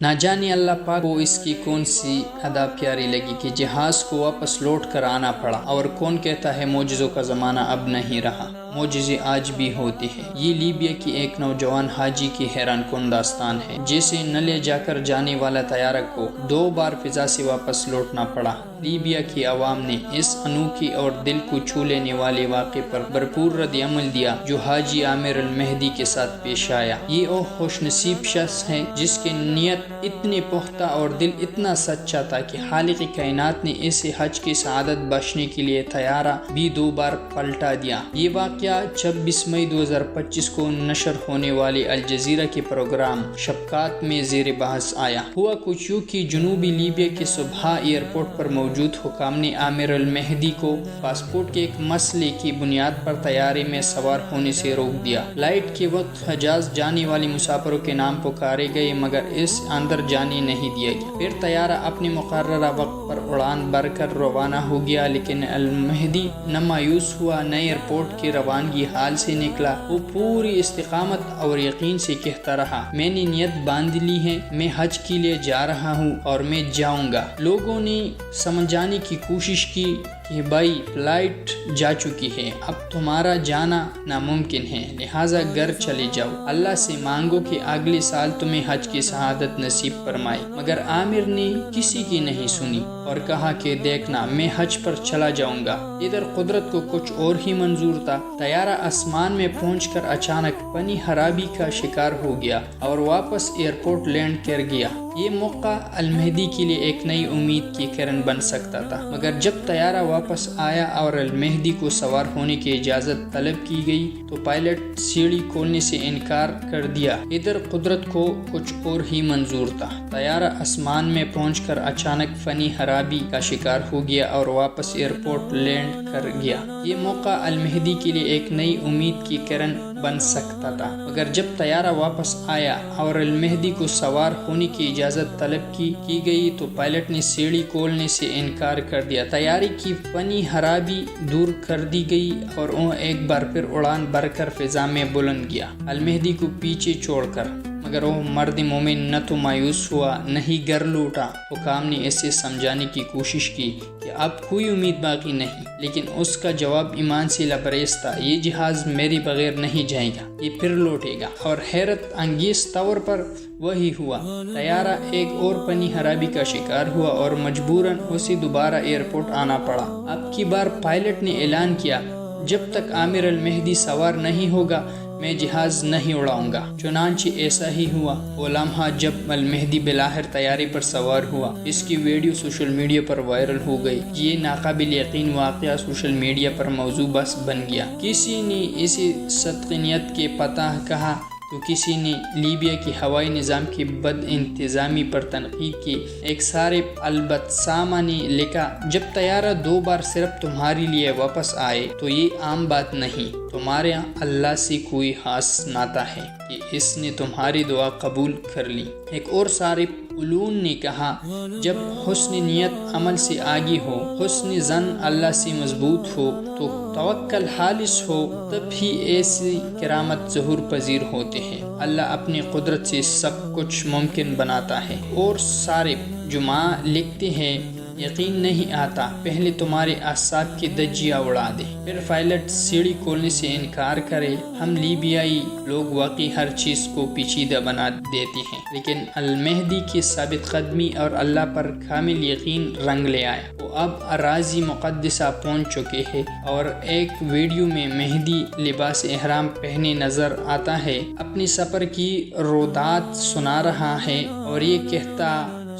نہ جانے اللہ پاک کو اس کی کون سی ادا پیاری لگی کہ جہاز کو واپس لوٹ کر آنا پڑا، اور کون کہتا ہے معجزوں کا زمانہ اب نہیں رہا، معجزے آج بھی ہوتے ہیں۔ یہ لیبیا کی ایک نوجوان حاجی کی حیران کن داستان ہے، جسے نہ لے جا کر جانے والا طیارہ کو 2 بار فضا سے واپس لوٹنا پڑا۔ لیبیا کی عوام نے اس انوکھی اور دل کو چھو لینے والے واقعے پر بھرپور رد عمل دیا جو حاجی عامر المہدی کے ساتھ پیش آیا۔ یہ وہ خوش نصیب شخص ہے جس کی نیت اتنی پختہ اور دل اتنا سچا تھا کہ خالق کائنات نے اسے حج کی سعادت بخشنے کے لیے طیارہ بھی 2 بار پلٹا دیا۔ یہ واقعہ 26 مئی 2025 کو نشر ہونے والے الجزیرہ کے پروگرام شفقات میں زیر بحث آیا۔ ہوا کچھ یوں کہ جنوبی لیبیا کے صبح ایئرپورٹ پر موجود حکام نے عامر المہدی کو پاسپورٹ کے ایک مسئلے کی بنیاد پر طیارے میں سوار ہونے سے روک دیا۔ فلائٹ کے وقت حجاز جانے والے مسافروں کے نام پکارے گئے مگر اس اندر جانے نہیں دیا گیا۔ پھر طیارہ اپنے مقررہ وقت پر اڑان بھر کر روانہ ہو گیا، لیکن المہدی نہ مایوس ہوا نہ ایئرپورٹ کی روانگی حال سے نکلا۔ وہ پوری استقامت اور یقین سے کہتا رہا، میں نے نیت باندھ لی ہے، میں حج کے لیے جا رہا ہوں اور میں جاؤں گا۔ لوگوں نے سمجھانے کی کوشش کی کہ بھائی فلائٹ جا چکی ہے، اب تمہارا جانا ناممکن ہے، لہٰذا گھر چلے جاؤ، اللہ سے مانگو کہ اگلے سال تمہیں حج کی سعادت نصیب فرمائے۔ مگر عامر نے کسی کی نہیں سنی اور کہا کہ دیکھنا میں حج پر چلا جاؤں گا۔ ادھر قدرت کو کچھ اور ہی منظور تھا۔ طیارہ آسمان میں پہنچ کر اچانک پنی خرابی کا شکار ہو گیا اور واپس ایئرپورٹ لینڈ کر گیا۔ یہ موقع المہدی کے لیے ایک نئی امید کی کرن بن سکتا تھا، مگر جب طیارہ واپس آیا اور المہدی کو سوار ہونے کی اجازت طلب کی گئی تو پائلٹ سیڑھی کھولنے سے انکار کر دیا۔ ادھر قدرت کو کچھ اور ہی منظور تھا۔ طیارہ آسمان میں پہنچ کر اچانک فنی خرابی کا شکار ہو گیا اور واپس ایئرپورٹ لینڈ کر گیا۔ یہ موقع المہدی کے لیے ایک نئی امید کی کرن بن سکتا تھا، مگر جب طیارہ واپس آیا اور المہدی کو سوار ہونے کی اجازت طلب کی گئی تو پائلٹ نے سیڑھی کھولنے سے انکار کر دیا۔ طیارے کی فنی خرابی دور کر دی گئی اور وہ ایک بار پھر اڑان بھر کر فضا میں بلند گیا، المہدی کو پیچھے چھوڑ کر۔ مگر وہ مرد مومن نہ تو مایوس ہوا نہ ہی گھر لوٹا۔ حکام نے اسے سمجھانے کی کوشش کی کہ اب کوئی امید باقی نہیں، لیکن اس کا جواب ایمان سے لبریز تھا، یہ جہاز میرے بغیر نہیں جائے گا، یہ پھر لوٹے گا۔ اور حیرت انگیز طور پر وہی ہوا۔ طیارہ ایک اور پنی خرابی کا شکار ہوا اور مجبوراً اسے دوبارہ ایئرپورٹ آنا پڑا۔ اب کی بار پائلٹ نے اعلان کیا، جب تک عامر المہدی سوار نہیں ہوگا میں جہاز نہیں اڑاؤں گا۔ چنانچہ ایسا ہی ہوا۔ وہ لمحہ جب المہدی بالآخر طیارے پر سوار ہوا، اس کی ویڈیو سوشل میڈیا پر وائرل ہو گئی۔ یہ ناقابل یقین واقعہ سوشل میڈیا پر موضوع بحث بن گیا۔ کسی نے اسے صدق نیت کے پتہ کہا تو کسی نے لیبیا کے ہوائی نظام کی بد انتظامی پر تنقید کی۔ ایک صارف البتسامہ نے لکھا، جب طیارہ 2 بار صرف تمہارے لیے واپس آئے تو یہ عام بات نہیں، تمہارے اللہ سے کوئی خاص ناطہ ہے کہ اس نے تمہاری دعا قبول کر لی۔ ایک اور صارف علون نے کہا، جب حسن نیت عمل سے آگے ہو، حسن ظن اللہ سے مضبوط ہو تو توکل خالص ہو، تب ہی ایسی کرامت ظہور پذیر ہوتے ہیں۔ اللہ اپنی قدرت سے سب کچھ ممکن بناتا ہے۔ اور صارف جمعہ لکھتے ہیں، یقین نہیں آتا، پہلے تمہارے اعصاب کی دھجیاں اڑا دے، پھر پائلٹ سیڑھی کھولنے سے انکار کرے۔ ہم لیبیائی لوگ واقعی ہر چیز کو پیچیدہ بنا دیتے ہیں، لیکن المہدی کی ثابت قدمی اور اللہ پر کامل یقین رنگ لے آیا۔ وہ اب اراضی مقدسہ پہنچ چکے ہیں اور ایک ویڈیو میں مہدی لباس احرام پہنے نظر آتا ہے، اپنی سفر کی رودات سنا رہا ہے اور یہ کہتا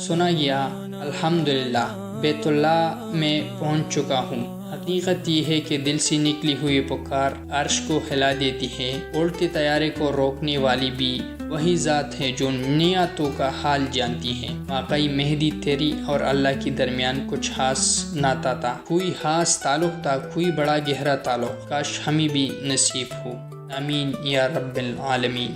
سنا گیا، الحمدللہ بیت اللہ میں پہنچ چکا ہوں۔ حقیقت یہ ہے کہ دل سے نکلی ہوئی پکار عرش کو ہلا دیتی ہے۔ اڑتے طیارے کو روکنے والی بھی وہی ذات ہے جو نیتوں کا حال جانتی ہے۔ واقعی مہدی تیری اور اللہ کے درمیان کچھ خاص ناطہ تھا، کوئی خاص تعلق تھا، کوئی بڑا گہرا تعلق، کاش ہمیں بھی نصیب ہو۔ آمین یا رب العالمین۔